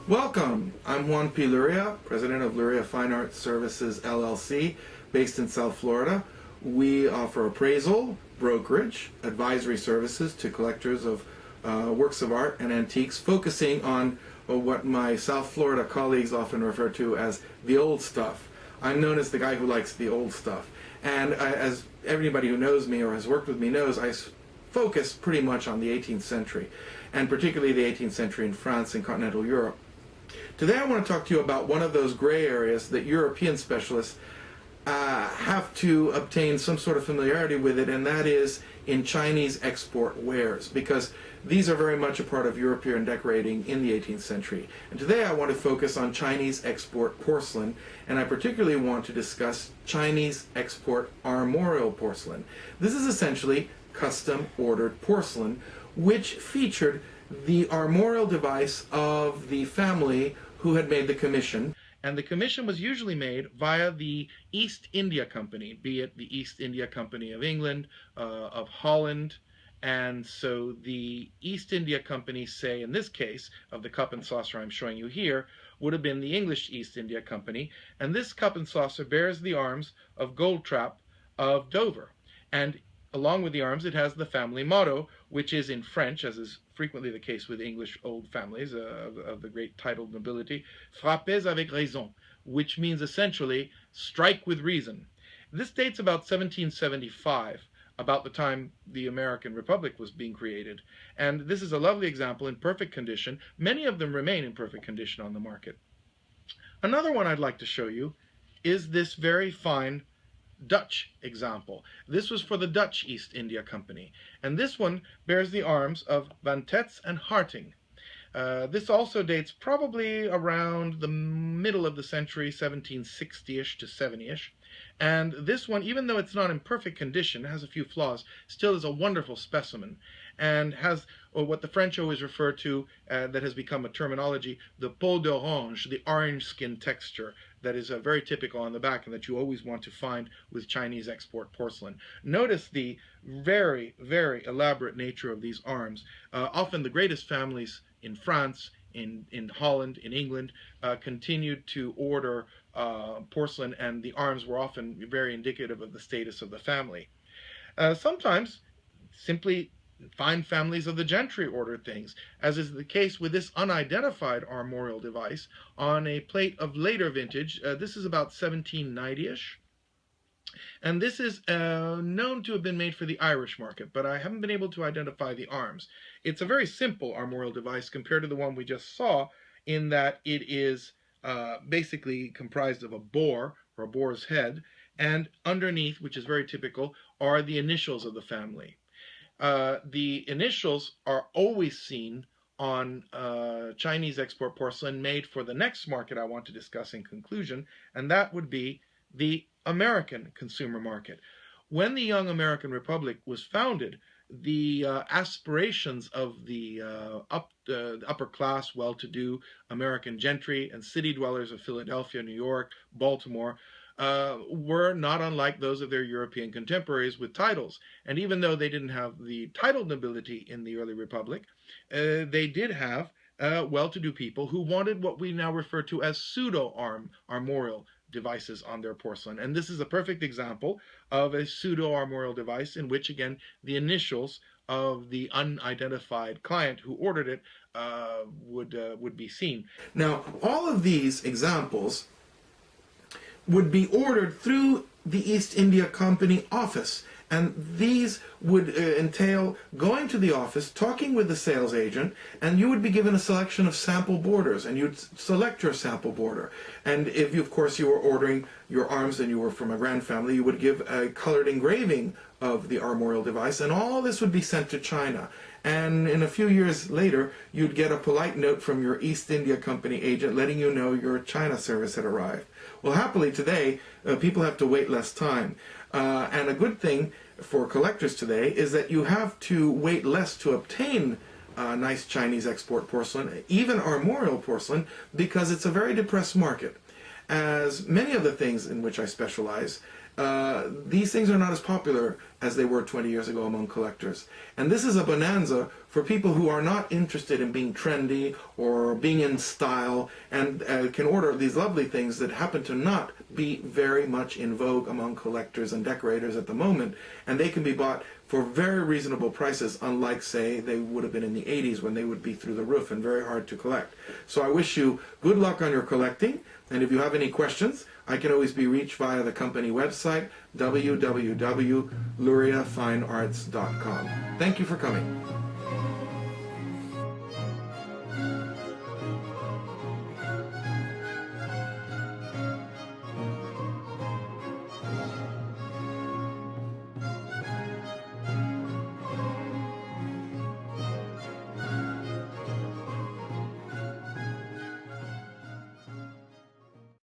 Welcome. I'm Juan P Lluria, president of Lluria Fine Arts Services LLC, based in South Florida. We offer appraisal, brokerage, advisory services to collectors of works of art and antiques, focusing on what my South Florida colleagues often refer to as the old stuff. I'm known as the guy who likes the old stuff. And as everybody who knows me or has worked with me knows, I focus pretty much on the 18th century, and particularly the 18th century in France and continental Europe. Today I want to talk to you about one of those gray areas that European specialists have to obtain some sort of familiarity with it, and that is in Chinese export wares, because these are very much a part of European decorating in the 18th century. And today I want to focus on Chinese export porcelain, and I particularly want to discuss Chinese export armorial porcelain. This is essentially custom ordered porcelain, which featured the armorial device of the family who had made the commission. And the commission was usually made via the East India Company, be it the East India Company of England, of Holland. And so the East India Company, say in this case, of the cup and saucer I'm showing you here, would have been the English East India Company. And this cup and saucer bears the arms of Goldtrap of Dover. And along with the arms, it has the family motto, which is in French, as is frequently the case with English old families of the great titled nobility, frappez avec raison, which means essentially strike with reason. This dates about 1775, about the time the American Republic was being created. And this is a lovely example in perfect condition. Many of them remain in perfect condition on the market. Another one I'd like to show you is this very fine Dutch example. This was for the Dutch East India Company, and this one bears the arms of Van Tetz and Harting. This also dates probably around the middle of the century, 1760-ish to 70-ish, and this one, even though it's not in perfect condition, has a few flaws, still is a wonderful specimen, and has what the French always refer to, that has become a terminology, the peau d'orange, the orange skin texture, that is very typical on the back and that you always want to find with Chinese export porcelain. Notice the very, very elaborate nature of these arms. Often the greatest families in France, in Holland, in England, continued to order porcelain, and the arms were often very indicative of the status of the family. Sometimes simply fine families of the gentry ordered things, as is the case with this unidentified armorial device on a plate of later vintage. This is about 1790-ish. And this is known to have been made for the Irish market, but I haven't been able to identify the arms. It's a very simple armorial device compared to the one we just saw, in that it is basically comprised of a boar, or a boar's head, and underneath, which is very typical, are the initials of the family. The initials are always seen on Chinese export porcelain made for the next market I want to discuss in conclusion, and that would be the American consumer market. When the young American Republic was founded, the aspirations of the upper class, well-to-do American gentry and city dwellers of Philadelphia, New York, Baltimore, were not unlike those of their European contemporaries with titles. And even though they didn't have the titled nobility in the early Republic, they did have well-to-do people who wanted what we now refer to as pseudo-armorial devices on their porcelain. And this is a perfect example of a pseudo-armorial device in which, again, the initials of the unidentified client who ordered it would be seen. Now, all of these examples would be ordered through the East India Company office. And these would entail going to the office, talking with the sales agent, and you would be given a selection of sample borders, and you'd select your sample border. And if you, of course, you were ordering your arms and you were from a grand family, you would give a colored engraving of the armorial device, and all this would be sent to China. And in a few years later, you'd get a polite note from your East India Company agent letting you know your China service had arrived. Well, happily today, people have to wait less time. And a good thing for collectors today is that you have to wait less to obtain nice Chinese export porcelain, even armorial porcelain, because it's a very depressed market. As many of the things in which I specialize, these things are not as popular as they were 20 years ago among collectors. And this is a bonanza for people who are not interested in being trendy or being in style, and can order these lovely things that happen to not be very much in vogue among collectors and decorators at the moment. And they can be bought for very reasonable prices, unlike, say, they would have been in the 80s when they would be through the roof and very hard to collect. So I wish you good luck on your collecting, and if you have any questions, I can always be reached via the company website, www.luriafinearts.com. Thank you for coming.